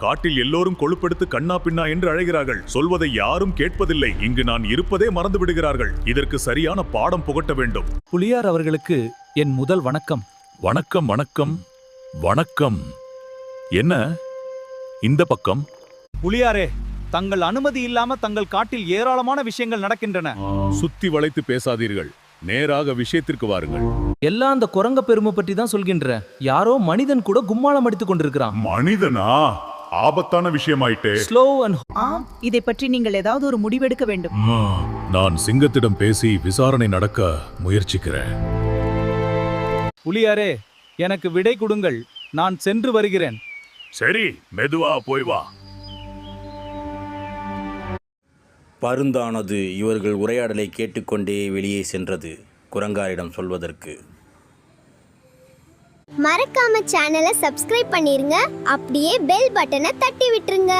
காட்டில் எல்லோரும் கொழுப்பெடுத்து கண்ணா பின்னா என்று அழைகிறார்கள். சொல்வதை யாரும் கேட்பதில்லை. இங்கு நான் இருப்பதே மறந்து விடுகிறார்கள். இதற்கு சரியான பாடம் புகட்ட வேண்டும். புலியார் அவர்களுக்கு என் முதல் வணக்கம். வணக்கம் வணக்கம் வணக்கம். என்ன இந்த பக்கம்? புலியாரே, தங்கள் அனுமதி இல்லாம தங்கள் காட்டில் ஏராளமான விஷயங்கள் நடக்கின்றன. சுத்தி வளைத்து பேசாதீர்கள். நேராக விஷயத்திற்கு வாருங்கள். எல்லாம் அந்த குரங்க பெருமை பற்றி தான் சொல்கின்ற. யாரோ மனிதன் கூட கும்மாளம் அடித்துக் கொண்டிருக்கிறான். மனிதனா? ஆபத்தான விஷயமாயிட்டே. ஸ்லோ அண்ட் இதை பற்றி நீங்கள் ஏதாவது ஒரு முடிவெடுக்க வேண்டும். நான் சிங்கத்திடம் பேசி விசாரணை நடக்க முயற்சிக்கிறேன். புலியாரே, எனக்கு விடை கொடுங்கள். நான் சென்று வருகிறேன். சரி, மெதுவா போய் வா. பருந்தானது இவர்கள் உரையாடலை கேட்டுக்கொண்டே வெளியே சென்றது குரங்காரிடம் சொல்வதற்கு. மறக்காம சேனலை சப்ஸ்கிரைப் பண்ணிருங்க. அப்படியே பெல் பட்டனை தட்டி விட்டுருங்க.